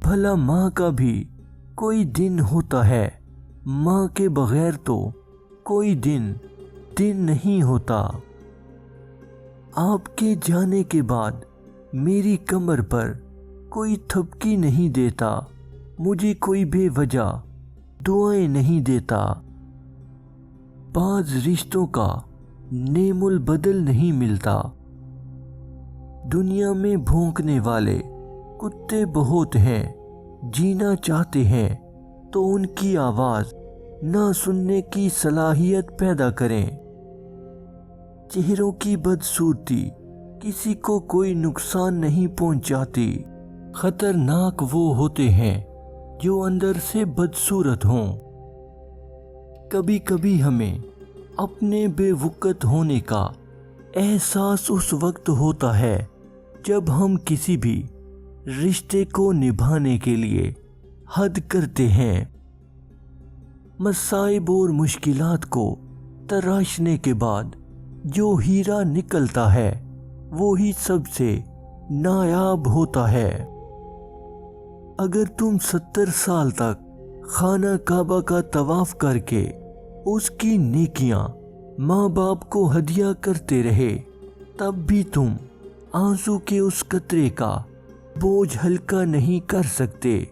भला माँ का भी कोई दिन होता है? माँ के बगैर तो कोई दिन नहीं होता। आपके जाने के बाद मेरी कमर पर कोई थपकी नहीं देता, मुझे कोई बेवजह दुआएं नहीं देता। बाज रिश्तों का नेमुल बदल नहीं मिलता। दुनिया में भौंकने वाले कुत्ते बहुत हैं, जीना चाहते हैं तो उनकी आवाज़ ना सुनने की सलाहियत पैदा करें। चेहरों की बदसूरती किसी को कोई नुकसान नहीं पहुंचाती। खतरनाक वो होते हैं जो अंदर से बदसूरत हों। कभी कभी हमें अपने बेवकूफ़ होने का एहसास उस वक्त होता है जब हम किसी भी रिश्ते को निभाने के लिए हद करते हैं। मसाइब और मुश्किलात को तराशने के बाद जो हीरा निकलता है वो ही सबसे नायाब होता है। अगर तुम 70 साल तक खाना काबा का तवाफ करके उसकी नेकियां माँ बाप को हदिया करते रहे, तब भी तुम आंसू के उस कतरे का बोझ हल्का नहीं कर सकते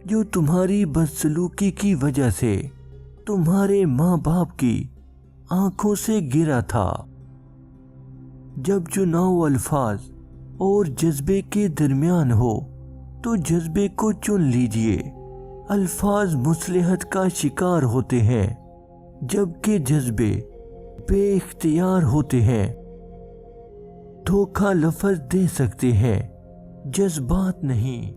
जो तुम्हारी बदसलूकी की वजह से तुम्हारे माँ बाप की आंखों से गिरा था। जब चुनाव अल्फाज और जज्बे के दरमियान हो तो जज्बे को चुन लीजिए। अल्फाज मुसलहत का शिकार होते हैं जबकि जज्बे बेइख्तियार होते हैं। धोखा लफ्ज दे सकते हैं, जज्बात नहीं।